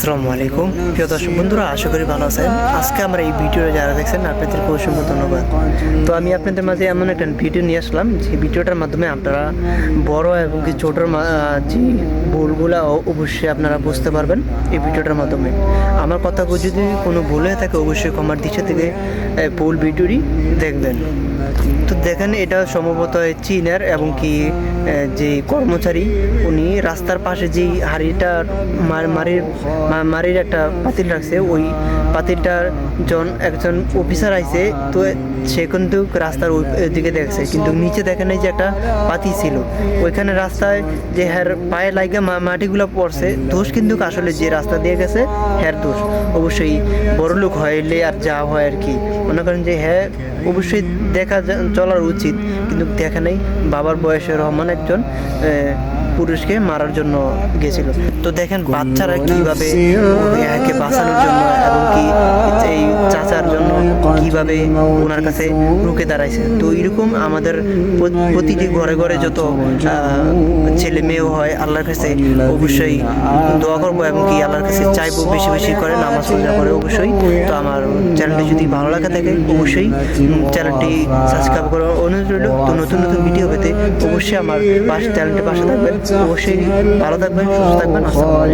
আসসালামু আলাইকুম প্রিয় দর্শক বন্ধুরা, আশা করি ভালো আছেন। আজকে আমরা এই ভিডিওটা যারা দেখছেন আপনাদেরকে অসংখ্য ধন্যবাদ। তো আমি আপনাদের মাঝে এমন একটা ভিডিও নিয়ে আসলাম যে ভিডিওটার মাধ্যমে আপনারা বড় এবং কি ছোটোর যে ভুলগুলো অবশ্যই আপনারা বুঝতে পারবেন এই ভিডিওটার মাধ্যমে। আমার কথাগুলো যদি কোনো ভুল হয়ে থাকে অবশ্যই কমার দিশা থেকে ফুল ভিডিওটি দেখবেন। তো দেখেন, এটা সম্ভবত চীনের এবং কি যে কর্মচারী উনি রাস্তার পাশে যেই হাঁড়িটার মারির একটা পাতিল রাখছে, ওই পাতিলটার একজন অফিসার আইছে, তো সে কিন্তু রাস্তার ওই দিকে দেখছে, কিন্তু নিচে দেখে নাই যে একটা পাতি ছিল ওইখানে রাস্তায়, যে হ্যার পায়ে লাগা মাটিগুলো পড়ছে। দোষ কিন্তু আসলে যে রাস্তা দিয়ে গেছে হ্যার দোষ। অবশ্যই বড় লোক হইলে আর যা হয় আর কি, মনে করেন যে হ্যাঁ অবশ্যই দেখা চলার উচিত, কিন্তু দেখা নেই বাবার বয়সের রহমান একজন পুরুষকে মারার জন্য গেছিল। তো দেখেন বাচ্চারা কিভাবে একে বাঁচানোর জন্য এবং কি এই চাচার জন্য কিভাবে ওনার কাছে রুখে দাঁড়াইছে। তো এরকম আমাদের প্রতিটি ঘরে ঘরে যত ছেলে মেয়েও হয় আল্লাহর কাছে অবশ্যই দোয়া করবো এবং কি আল্লাহর কাছে চাইবো বেশি বেশি করে নামাজ পূজা করে অবশ্যই। তো আমার চ্যানেলটি যদি ভালো লাগা থাকে অবশ্যই চ্যানেলটি সাবস্ক্রাইব করার অনুরোধ রইল। তো নতুন নতুন ভিডিও পেতে অবশ্যই আমার চ্যানেলটির পাশে থাকবেন। অবশ্যই ভালো থাকবেন, সুস্থ থাকবেন। আসসালামু আলাইকুম।